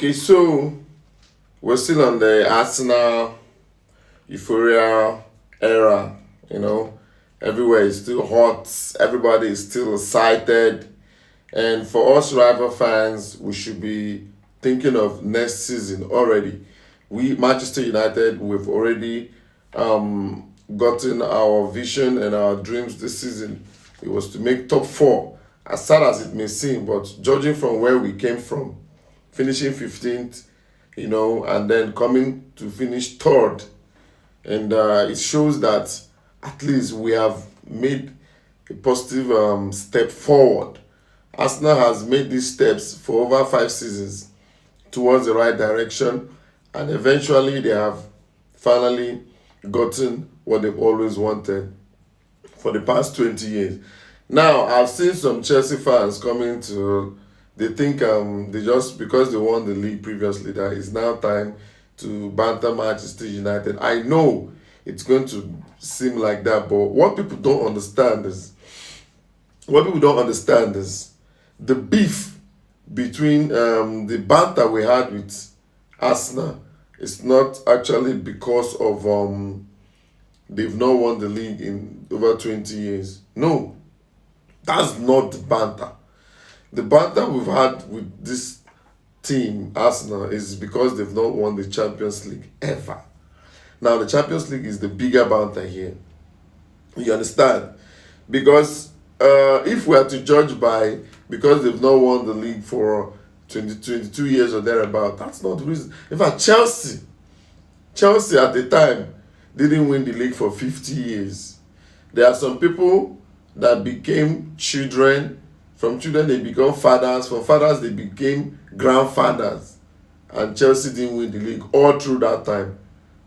Okay, so we're still on the Arsenal euphoria era. You know, everywhere is still hot. Everybody is still excited. And for us rival fans, we should be thinking of next season already. We Manchester United, we've already gotten our vision and our dreams this season. It was to make top four. As sad as it may seem, but judging from where we came from, finishing 15th, and then coming to finish third, and it shows that at least we have made a positive step forward. Arsenal has made these steps for over 5 seasons towards the right direction, and eventually they have finally gotten what they've always wanted for the past 20 years. Now, I've seen some Chelsea fans coming to, they think they just, because they won the league previously, that it's now time to banter Manchester United. I know it's going to seem like that, but what people don't understand is the beef between the banter we had with Arsenal is not actually because of they've not won the league in over 20 years. No, that's not the banter. The banter we've had with this team, Arsenal, is because they've not won the Champions League ever. Now, the Champions League is the bigger banter here. You understand? Because if we are to judge by because they've not won the league for 22 years or thereabout, that's not the reason. In fact, Chelsea at the time didn't win the league for 50 years. There are some people that became children. From children, they become fathers. From fathers, they became grandfathers. And Chelsea didn't win the league all through that time.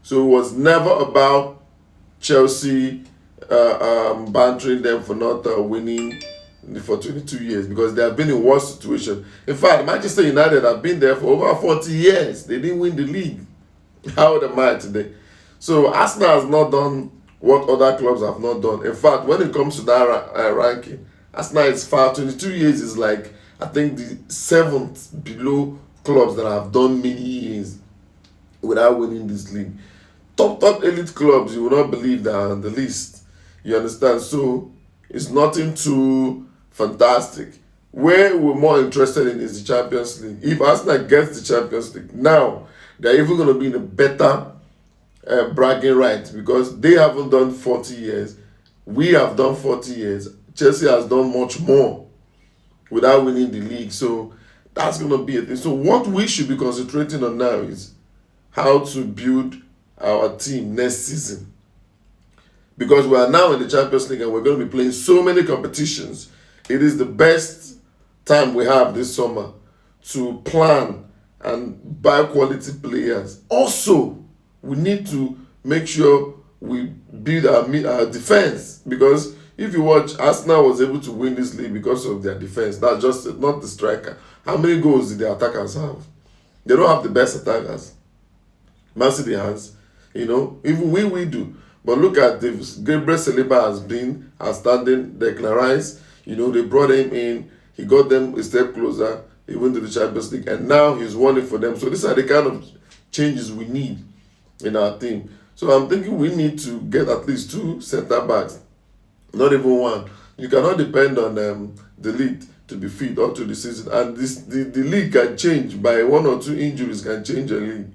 So it was never about Chelsea bantering them for not winning for 22 years, because they have been in worse situation. In fact, Manchester United have been there for over 40 years. They didn't win the league. How old am I today? So Arsenal has not done what other clubs have not done. In fact, when it comes to that ranking, Arsenal is far. 22 years is like, I think, the seventh below clubs that have done many years without winning this league. Top elite clubs, you will not believe that on the list. You understand? So it's nothing too fantastic. Where we're more interested in is the Champions League. If Arsenal gets the Champions League, now they're even going to be in a better bragging right, because they haven't done 40 years. We have done 40 years. Chelsea has done much more without winning the league. So that's going to be a thing. So what we should be concentrating on now is how to build our team next season. Because we are now in the Champions League and we're going to be playing so many competitions. It is the best time we have this summer to plan and buy quality players. Also, we need to make sure we build our defense, because if you watch, Arsenal was able to win this league because of their defense. That's just not the striker. How many goals did the attackers have? They don't have the best attackers. Man City has, even we do. But look at this. Gabriel Saliba has been outstanding. Declan Rice, they brought him in. He got them a step closer, even to the Champions League, and now he's won it for them. So these are the kind of changes we need in our team. So I'm thinking we need to get at least 2 centre backs. Not even one. You cannot depend on the league to be fit all through the season. And the league can change. By 1 or 2 injuries can change a league.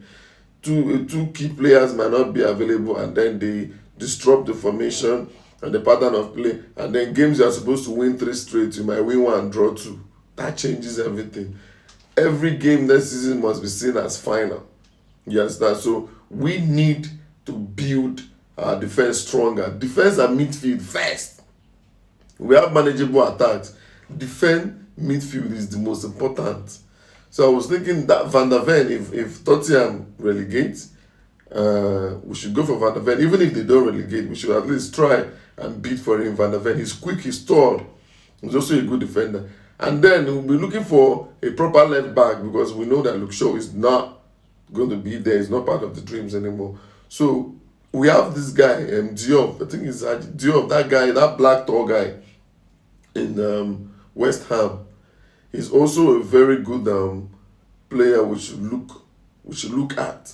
Two key players might not be available, and then they disrupt the formation and the pattern of play. And then games you are supposed to win 3 straight, you might win 1 and draw 2. That changes everything. Every game next season must be seen as final. You understand? So we need to build our defense stronger. Defense and midfield first. We have manageable attacks. Defend midfield is the most important. So I was thinking that Van der Ven, if Tottenham relegates, we should go for Van der Ven. Even if they don't relegate, we should at least try and bid for him. Van der Ven, he's quick, he's tall. He's also a good defender. And then we'll be looking for a proper left back, because we know that Luke Shaw is not going to be there. He's not part of the dreams anymore. So we have this guy, Diop. I think it's Diop, that guy, that black tall guy in West Ham. He's also a very good player we should look at.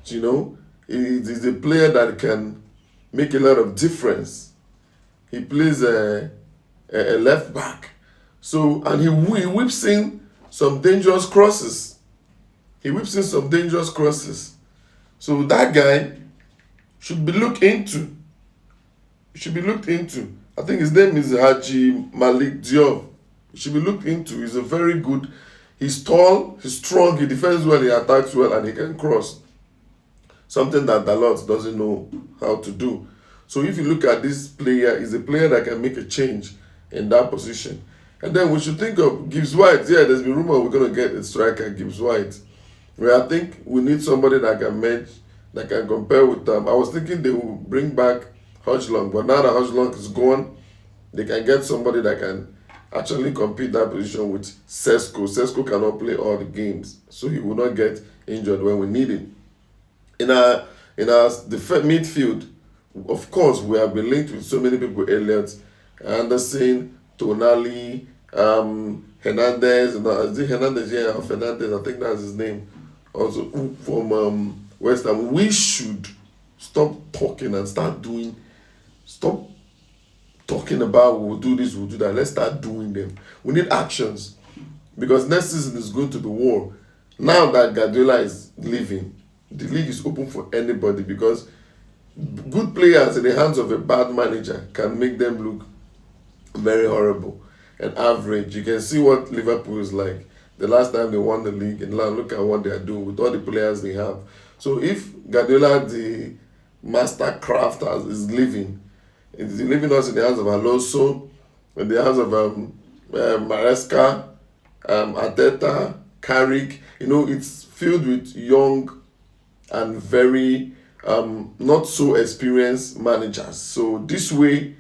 You know, it is a player that can make a lot of difference. He plays a left back, so and he whips in some dangerous crosses. He whips in some dangerous crosses. So that guy should be looked into. Should be looked into. I think his name is Haji Malik Diop. He should be looked into. He's a very good. He's tall. He's strong. He defends well. He attacks well, and he can cross. Something that Dalot doesn't know how to do. So if you look at this player, he's a player that can make a change in that position. And then we should think of Gibbs White. Yeah, there's been rumor we're gonna get a striker, Gibbs White. Where I think we need somebody that can match, that can compare with them. I was thinking they will bring back Hodgson, but now that Hodgson is gone, they can get somebody that can actually compete that position with Sesko. Sesko cannot play all the games, so he will not get injured when we need him. In our midfield, of course, we have been linked with so many people: Eliot Anderson, Tonali, Hernandez. Is it Hernandez? Yeah, or Fernandez. I think that's his name. Also from West Ham. We should stop talking and start doing. Stop talking about we'll do this, we'll do that. Let's start doing them. We need actions because next season is going to be war. Now that Guardiola is leaving, the league is open for anybody because good players in the hands of a bad manager can make them look very horrible and average. You can see what Liverpool is like. The last time they won the league, and now look at what they are doing with all the players they have. So if Guardiola, the master crafter, is leaving, is leaving us in the hands of Alonso, in the hands of Maresca, Arteta, Carrick. You know, it's filled with young and very not so experienced managers. So this way,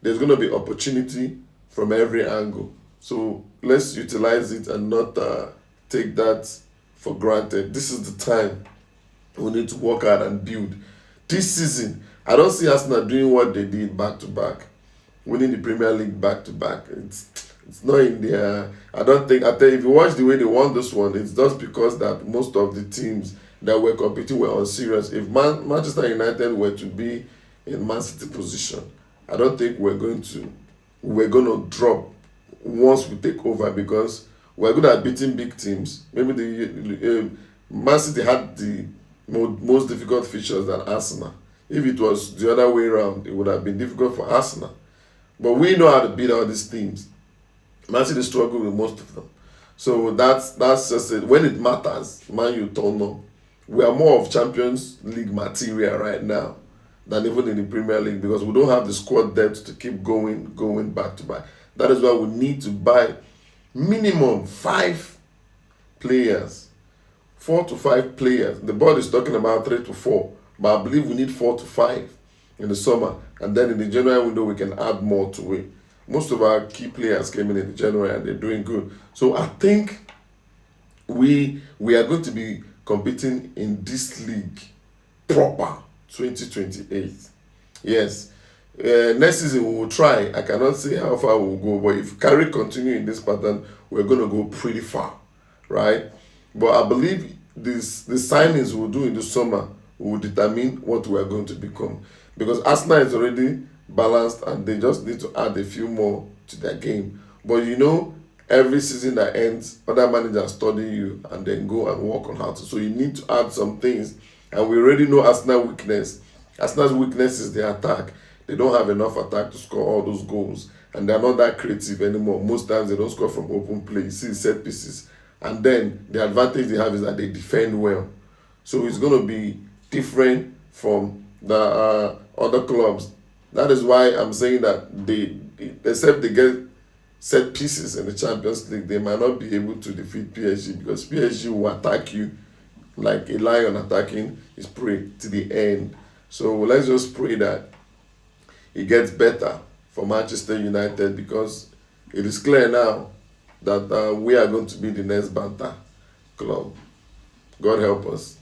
there's going to be opportunity from every angle. So let's utilize it and not take that for granted. This is the time we need to work hard and build. This season, I don't see Arsenal doing what they did back to back, winning the Premier League back to back. It's not in there. I don't think. I tell you, if you watch the way they won this one, it's just because that most of the teams that were competing were unserious. If Manchester United were to be in Man City position, I don't think we're going to drop once we take over because we're good at beating big teams. Maybe the Man City had the most difficult features than Arsenal. If it was the other way around, it would have been difficult for Arsenal. But we know how to beat all these teams. Man City struggle with most of them. So that's just it. When it matters, Man U turn up. We are more of Champions League material right now than even in the Premier League because we don't have the squad depth to keep going back to back. That is why we need to buy minimum 5 players, 4 to 5 players. The board is talking about 3 to 4, but I believe we need 4 to 5 in the summer, and then in the January window we can add more to it. Most of our key players came in the January and they're doing good. So I think we are going to be competing in this league proper 2028. Yes. Next season we will try. I cannot say how far we will go, but if Carrick continue in this pattern, we're going to go pretty far, right? But I believe the signings we'll do in the summer will determine what we are going to become. Because Arsenal is already balanced and they just need to add a few more to their game. But you know, every season that ends, other managers study you and then go and work on how to. So you need to add some things. And we already know Arsenal's weakness. Arsenal's weakness is the attack. They don't have enough attack to score all those goals. And they're not that creative anymore. Most times they don't score from open play. You see set pieces. And then the advantage they have is that they defend well. So it's going to be different from the other clubs. That is why I'm saying that except they get set pieces in the Champions League, they might not be able to defeat PSG because PSG will attack you like a lion attacking his prey to the end. So let's just pray that it gets better for Manchester United because it is clear now that we are going to be the next Banta club. God help us.